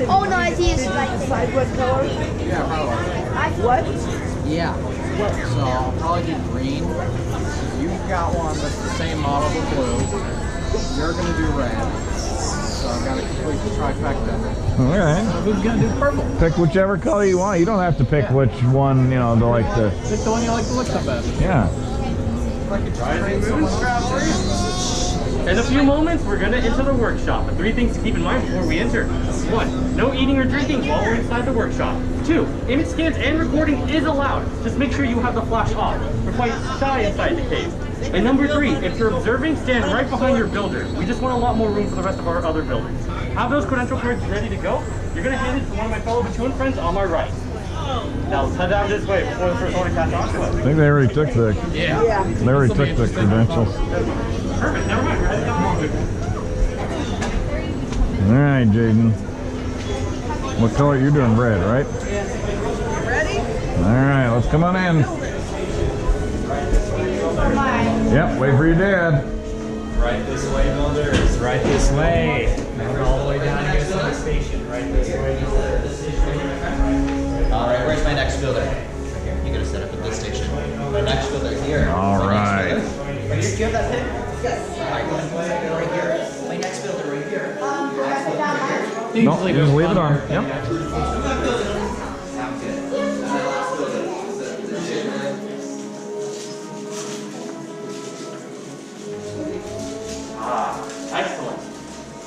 Oh no, I see his Did you lightsaber. decide what color? Yeah, probably. What? Yeah. So I'll probably do green. You've got one that's the same model but blue. You're gonna do red. So I've got to complete the trifecta. All right. Who's gonna do purple? Pick whichever color you want. You don't have to pick which one, you know, to like the. Pick the one you like the looks of best. Yeah. In a few moments, we're going to enter the workshop. The 3 things to keep in mind before we enter. 1. No eating or drinking while we're inside the workshop. 2. Image scans and recording is allowed. Just make sure you have the flash off. We're quite shy inside the cave. And number 3, if you're observing, stand right behind your builder. We just want a lot more room for the rest of our other builders. Have those credential cards ready to go. You're going to hand it to one of my fellow Batuan friends on my right. Now let's head down this way before the first one to catch on to I us. think they already took the. Yeah. They already took the credentials. Perfect, never mind. We're heading down the All right, Jaden. What color? You're doing red, right? Ready? All right, let's come on in. Yep, wait for your dad. Right this way, builders. Right this way. Now all the way down to get to the station. Right this way, builders. Alright, where's my next builder? Right here. You gotta set up at this station. My next builder here. All right. Right here. Do you have that pin? Yes. Alright, right here. My next builder right here. No, you just leave it on. Yep. Sounds good. And my last builder. Excellent.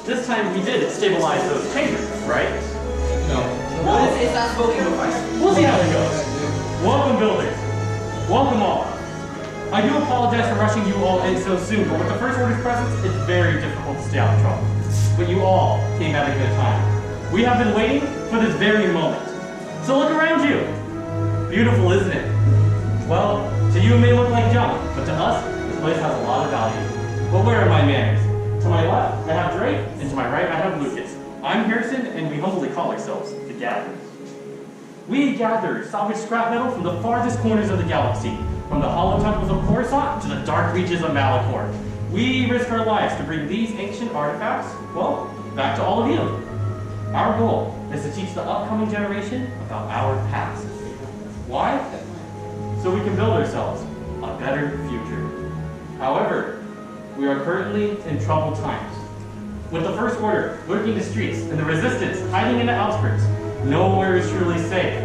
This time we did stabilize those chambers, right? What is that smoking device? We'll see how it goes. Welcome, builders. Welcome all. I do apologize for rushing you all in so soon, but with the First Order's presence, it's very difficult to stay out of trouble. But you all came at a good time. We have been waiting for this very moment. So look around you. Beautiful, isn't it? Well, to you it may look like junk, but to us, this place has a lot of value. But where are my manners? To my left, I have Drake, and to my right, I have Lucas. I'm Harrison, and we humbly call ourselves the Gatherers. We gather salvage scrap metal from the farthest corners of the galaxy, from the hollow temples of Coruscant to the dark reaches of Malachor. We risk our lives to bring these ancient artifacts, well, back to all of you. Our goal is to teach the upcoming generation about our past. Why? So we can build ourselves a better future. However, we are currently in troubled times. With the First Order lurking the streets and the Resistance hiding in the outskirts, nowhere is truly safe.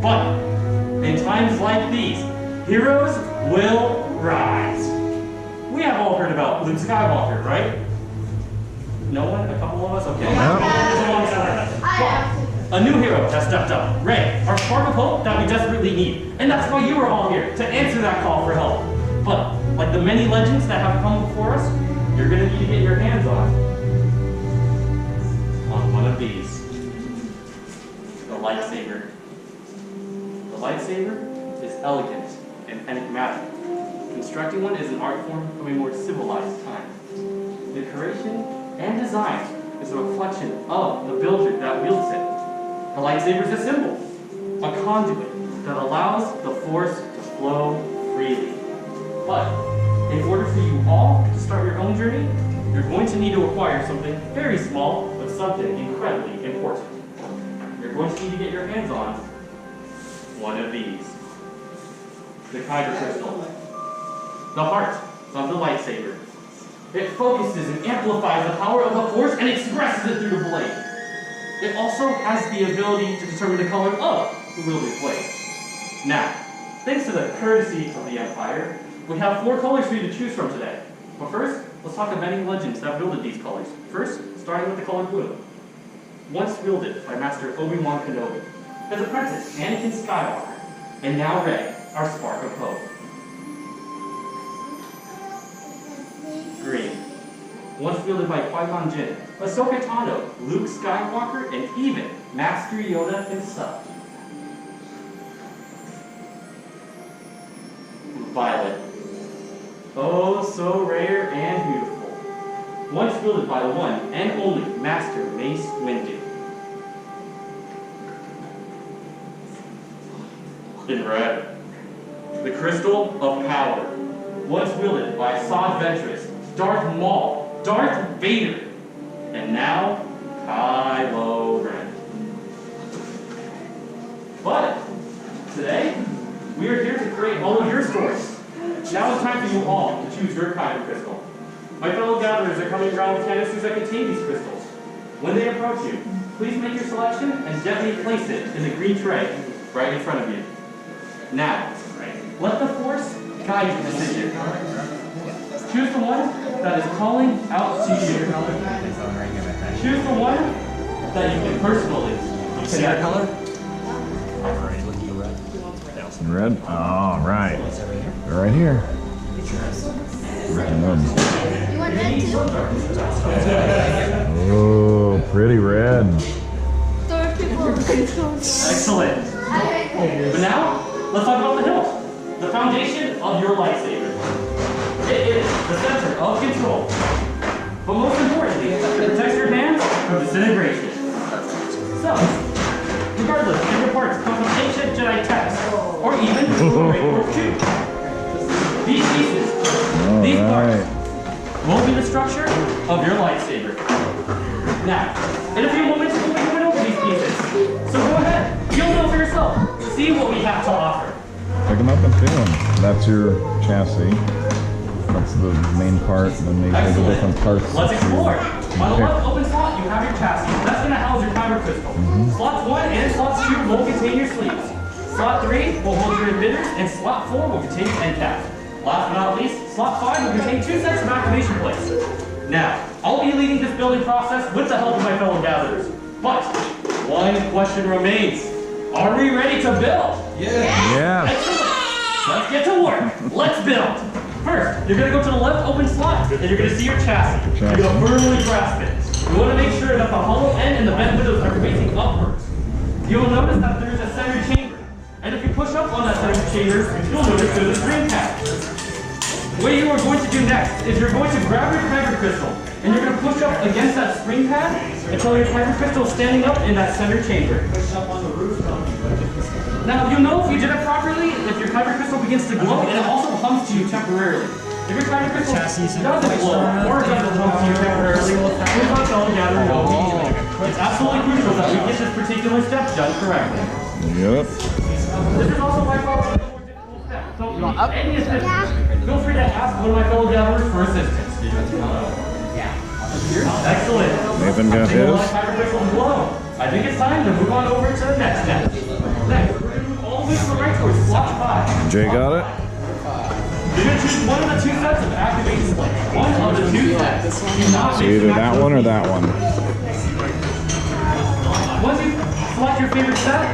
But in times like these, heroes will rise. We have all heard about Luke Skywalker, right? No one? A couple of us? Okay. It's a long story. Well, a new hero has stepped up, Rey, our spark of hope that we desperately need. And that's why you are all here, to answer that call for help. But, like the many legends that have come before us, you're gonna need to get your hands on one of these. The lightsaber. The lightsaber is elegant and enigmatic. Constructing one is an art form from a more civilized time. Decoration and design is a reflection of the builder that wields it. The lightsaber is a symbol, a conduit that allows the Force to flow freely. But in order for you all to start your own journey, you're going to need to acquire something very small, but something incredibly important. You're going to need to get your hands on one of these. The Kyber crystal. The heart of the lightsaber. It focuses and amplifies the power of the Force and expresses it through the blade. It also has the ability to determine the color of the wielded blade. Now, thanks to the courtesy of the Empire, we have 4 colors for you to choose from today. But first, let's talk of many legends that wielded these colors. First, starting with the color blue. Once wielded by Master Obi-Wan Kenobi, his apprentice Anakin Skywalker, and now Rey, our spark of hope. Green. Once wielded by Qui-Gon Jinn, Ahsoka Tano, Luke Skywalker, and even Master Yoda himself. Violet. Oh, so rare and beautiful. Once wielded by the one and only Master Mace Windu. In red. The Crystal of Power. Once wielded by Asajj Ventress, Darth Maul, Darth Vader, and now Kylo Ren. celebrate all of your stories. Now it's time for you all to choose your kind of crystal. My fellow gatherers are coming around with canisters that contain these crystals. When they approach you, please make your selection and gently place it in the green tray right in front of you. Now, let the force guide your decision. Choose the one that is calling out to you. Choose the one that you can personally connect. color? Red? All right. Right here. Red. Oh, pretty red. Excellent. But now, let's talk about the hilt, the foundation of your lightsaber. It is the center of control. But most importantly, it protects your hands from disintegration. So, regardless if your parts come from ancient Jedi texts, or even Great War II, these pieces, these parts, will be the structure of your lightsaber. Now, in a few moments, we'll be going over these pieces. So go ahead, you'll know for yourself. See what we have to offer. Pick them up and feel them. That's your chassis. That's the main part. Then these are the different parts. Let's explore. On the left open slot, you have your chassis. That's going to house your kyber crystal. Slots 1 and slots 2 will contain your sleeves. Slot 3 will hold your emitters, and slot 4 will contain your end cap. Last but not least, slot 5 will contain 2 sets of activation plates. Now, I'll be leading this building process with the help of my fellow gatherers. But one question remains. Are we ready to build? Yeah. Excellent. Let's get to work. Let's build. First, you're going to go to the left open slot, and you're going to see your chassis. You're going to firmly grasp it. You want to make sure that the hollow end and the bent windows are facing upwards. You'll notice that there's a center chamber. And if you push up on that center chamber, you'll notice there's a spring pad. What you are going to do next is you're going to grab your kyber crystal, and you're going to push up against that spring pad until your kyber crystal is standing up in that center chamber. Now, you'll know if you did it properly if your kyber crystal begins to glow, and it also hums to you temporarily. If your kyber crystal doesn't glow or doesn't hum to you temporarily, please let fellow gathering know immediately. It's absolutely crucial that we get this particular step done correctly. Yep. This is also by far one of the more difficult steps. So if you need any assistance, feel free to ask one of my fellow gatherers for assistance. Excellent. Nathan got Single his. line kyber crystals glow. I think it's time to move on over to the next step. Next, we're going to move all the way to the right towards slot 5. Jay got it? You're going to choose one of the 2 sets of activation plates. One of the 2 sets. Do not So mix either and match that those one or pieces. that one. Once you select your favorite set,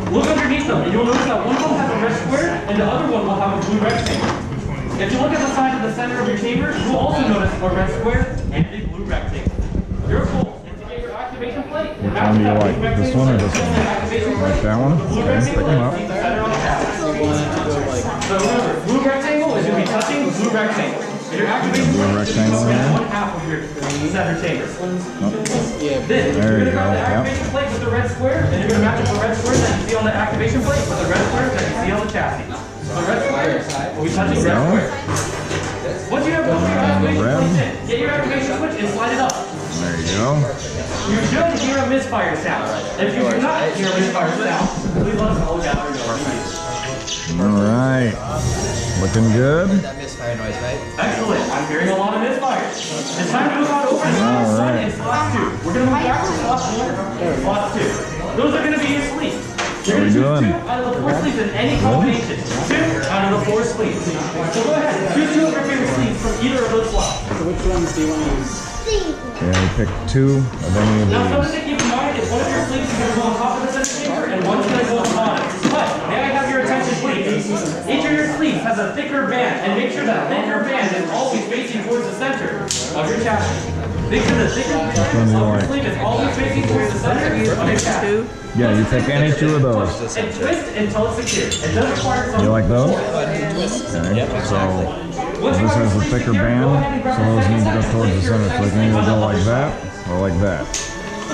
look underneath them, and you'll notice that one of them has a red square, and the other one will have a blue rectangle. If you look at the side of the center of your chamber, you will also notice a red square and a blue rectangle. Your goal is to get your activation plate. Which one do you like? This one or this one? Like that one? Okay, pick them up. So remember, blue rectangle is going to be touching blue rectangle. And your activation Blue plate rectangle is here. 1/2 of your center chamber. Then There you're you going to grab go, the yep. activation plate with the red square, and you're going to match up the red square that you see on the activation plate with the red square that you see on the chassis. So the red square will be touching red square. Once you have both your activation Red. plates in, get your activation switch and slide it up. There you go. You should hear a misfire sound. If you do not hear a misfire sound, please let us all gather know. All right. Looking good. That misfire noise, right? Excellent. I'm hearing a lot of misfires. It's time to move on over to slot 1 right. and slot 2. We're going to move back to slot 1 and slot 2. Those are going to be your sleeves. You're How going we to choose doing? 2 out of the 4 sleeves in any combination. 2 out of the 4 sleeves. So go ahead. Choose 2 of your favorite sleeves from either of those slots. So which ones do you want to use? Yeah, we picked 2 of any of Now, something these. to keep in mind is one of your sleeves is going to go on top of the center chamber and one's going to go on the bottom. But may I have your attention, please? Each of your sleeves has a thicker band, and make sure that thicker band is always facing towards the center of your chassis. Make sure the thicker band of your sleeve is always facing towards the center of your chassis. Yeah, you pick any 2 of those. And twist until it's secure. It does require some You like those? support. Okay. So Once you this have has a the sleeve thicker secure, go ahead and band, grab so the those need to second go set towards the and center. place So your they need to sleeve go on the like upper that shelf. or like that.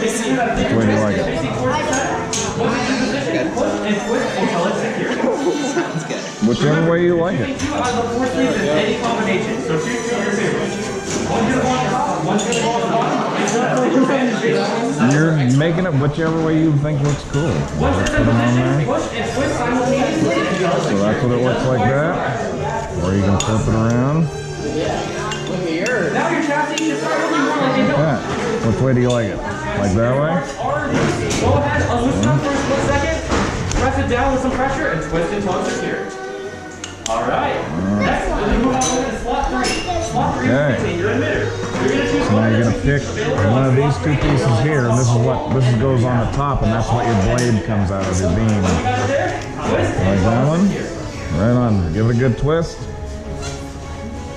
Make sure that thicker Which way do you band like is it? facing towards the center. Once it's in position, push and twist until it's secure. Sounds good. Whichever way you like it. 2 out of the 4 sleeves in any combination, so choose 2 of your favorites. One's going to go on top, one's going to go on the bottom, and You're making it whichever way you think looks cool. Once Just it's put in them on position, there. push and twist simultaneously until it's So that's what it looks like that. Or you can flip it around. Now your chassis should start looking more like a hill. Yeah. Which way do you like it? Like that way? Go ahead, unloosen up for a split second, press it down with some pressure, and twist until it's secure. Alright. Next one, we move on over to slot 3. Slot 3 Okay. will contain your emitter. You're going to choose So now one you're of gonna the pick one of these two pieces here, and this goes on the top, and that's what your blade comes out of your beam. You got it there? Twist and Like that one? secure. Right on. Give it a good twist.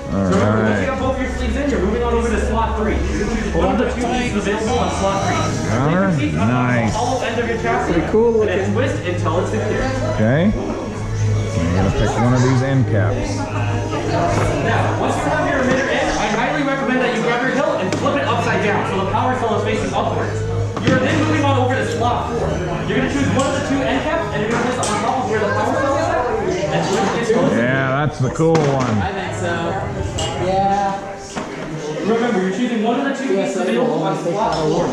Remember, once you Alright. got both your sleeves in, you're moving on over to slot 3. You can choose one of the two pieces available on slot 3. Counter? Take your seat up on Nice. the hollow end of your chassis, cool and then twist until it's secure. Okay. So you're gonna pick one of these end caps. Now, once you have your emitter in, I highly recommend that you grab your hilt and flip it upside down so the power cell is facing upwards. You're then moving on over to slot 4. You're going to choose one of the two end caps and you're going to place it on top of where the power cell is at. And twist it until it's Yeah, that's the cool one. I think so. Yeah. Remember, you're choosing one of the two pieces available on slot 4.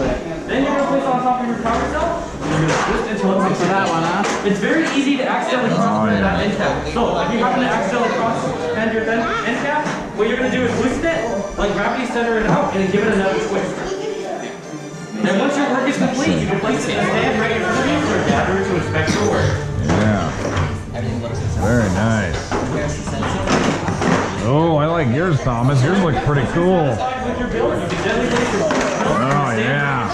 Then you're going to place it on top of your power cell. And you're going to twist until it's secure. That one, huh? It's very easy to accidentally cross that end cap. So if you happen to accidentally cross and your end cap, what you're going to do is loosen it, like gravity center it out, and then give it another twist. Then once your work is complete, you can place it in a stand ready for you for a gatherer to inspect your work. Yeah. Very nice. Oh, I like yours, Thomas. Yours looks pretty cool. With your build, you can gently place your Oh, yeah.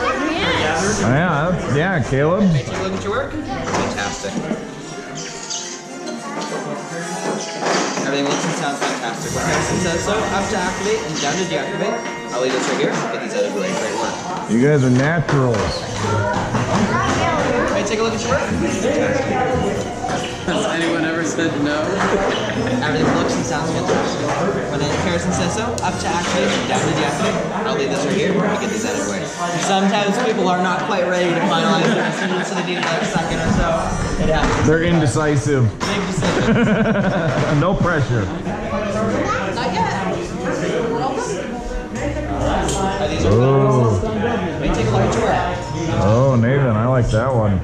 Yeah, Caleb. Take a look at your work. Fantastic. Everything looks and sounds fantastic. When Harrison says so, up to activate and down to deactivate. I'll leave this right here. Get these out of the way. Great work. You guys are naturals. Hey, take a look at your work. Has anyone ever said no? Everything looks and sounds fantastic. When Harrison says so, up to activate and down to deactivate. I'll leave this right here and get these out of the way. Sometimes people are not quite ready to finalize their decision, so they need another second or so. It happens. They're indecisive. Big decision. No pressure. Not yet. Are these Oh. Let me take a look at your work. Oh, Nathan, I like that one.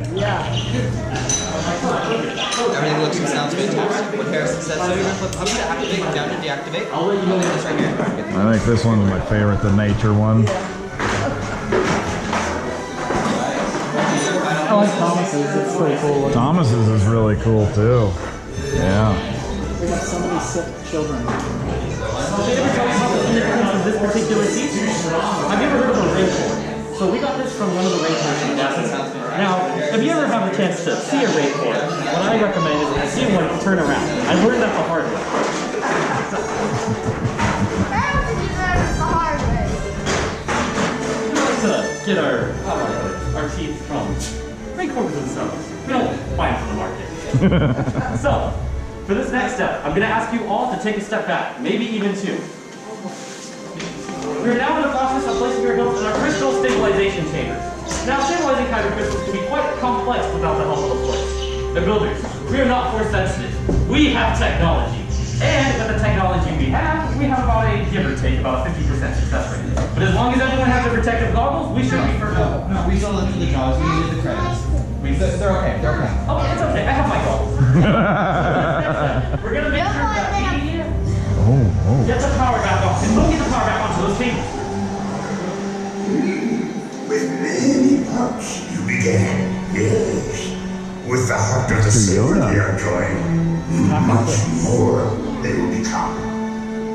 Everything looks and sounds fantastic. When Harrison says so, you're going to flip up to activate and down to deactivate. I'll leave this right here. I think this one's my favorite, the nature one. I like Thomas's. It's pretty cool. Thomas's is really cool too. Yeah. We have so many sick children. Did I ever tell you about the significance of this particular piece? Have you ever heard of a rainforest? So we got this from one of the rainforests in NASA. Now, if you ever have a chance to see a rainforest, what I recommend is to see one turn around. I learned that the hard way. We like to get our teeth from rainforests themselves. We don't buy them from the market. So, for this next step, I'm going to ask you all to take a step back, maybe even two. We are now in the process of placing your hilts in our crystal stabilization chambers. Now, stabilizing kyber crystals can be quite complex without the help of a force. The builders, we are not force sensitive. We have technology. And with the technology we have about a, give or take, about a 50% success rate. But as long as everyone has their protective goggles, we should be for No, we still look for the jobs. We needed the credits. They're okay. They're okay. Oh, it's okay. I have my goggles. We're going to make sure that we get the power back on. And we'll get the power back onto those chambers. With many pups you began, yes. With the heart of the saber android, much more they will become.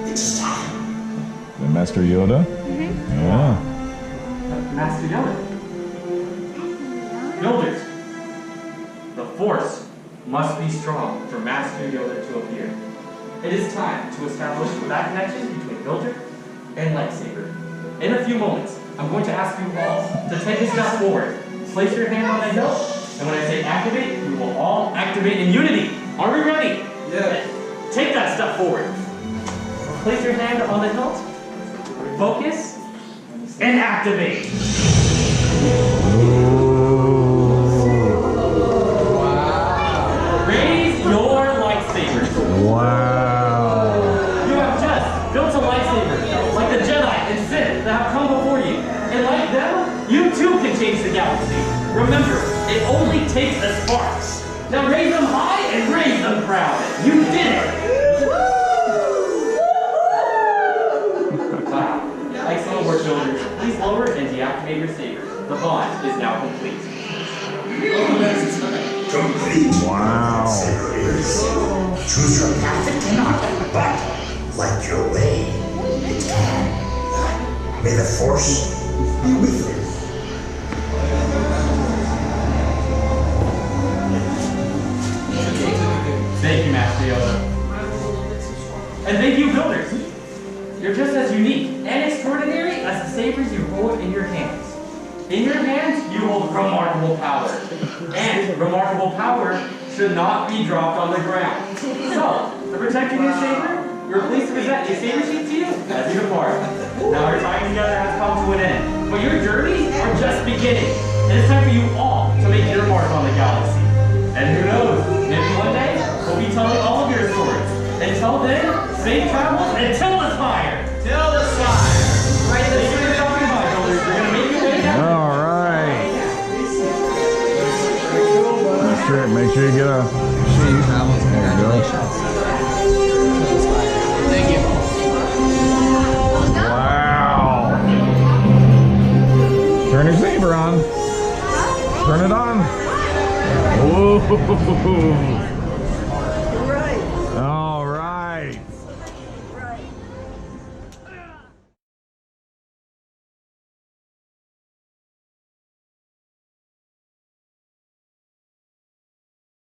It's time. Master Yoda? Yeah. Master Yoda. Builders, the Force must be strong for Master Yoda to appear. It is time to establish that connection between Builder and lightsaber. In a few moments, I'm going to ask you all to take a step forward. Place your hand on the hilt, and when I say activate, we will all activate in unity. Are we ready? Yeah. Take that step forward. Place your hand on the hilt, focus, and activate. Raise your lightsabers. Wow. You have just built a lightsaber, like the Jedi and Sith that have come before you. And Remember, it only takes a spark. Now raise them high and raise them proud. You did it! Wow. Excellent work, builders. Please lower and deactivate your sabers. The bond is now complete. Complete. Wow. Choose your path it cannot, but like your way, it can. May the force be with you. Thank you, Master Yoda. And thank you, builders. You're just as unique and extraordinary as the sabers you hold in your hands. In your hands, you hold remarkable power. And remarkable power should not be dropped on the ground. So, to protect your new saber, we're pleased to present a saber sheet to you as you depart. Now our time together has come to an end, but your journeys are just beginning. And it's time for you all to make your mark on the galaxy. And who knows, maybe one day, we'll be telling all of your stories. Until then, safe travels until the fire! Till the side. Right, thank you for stopping by, builders. We're gonna make your way down. All right. Make sure you get a sheet. Travels, There you go. congratulations. Thank you. Wow. Turn your saber on. Turn it on. Whoa.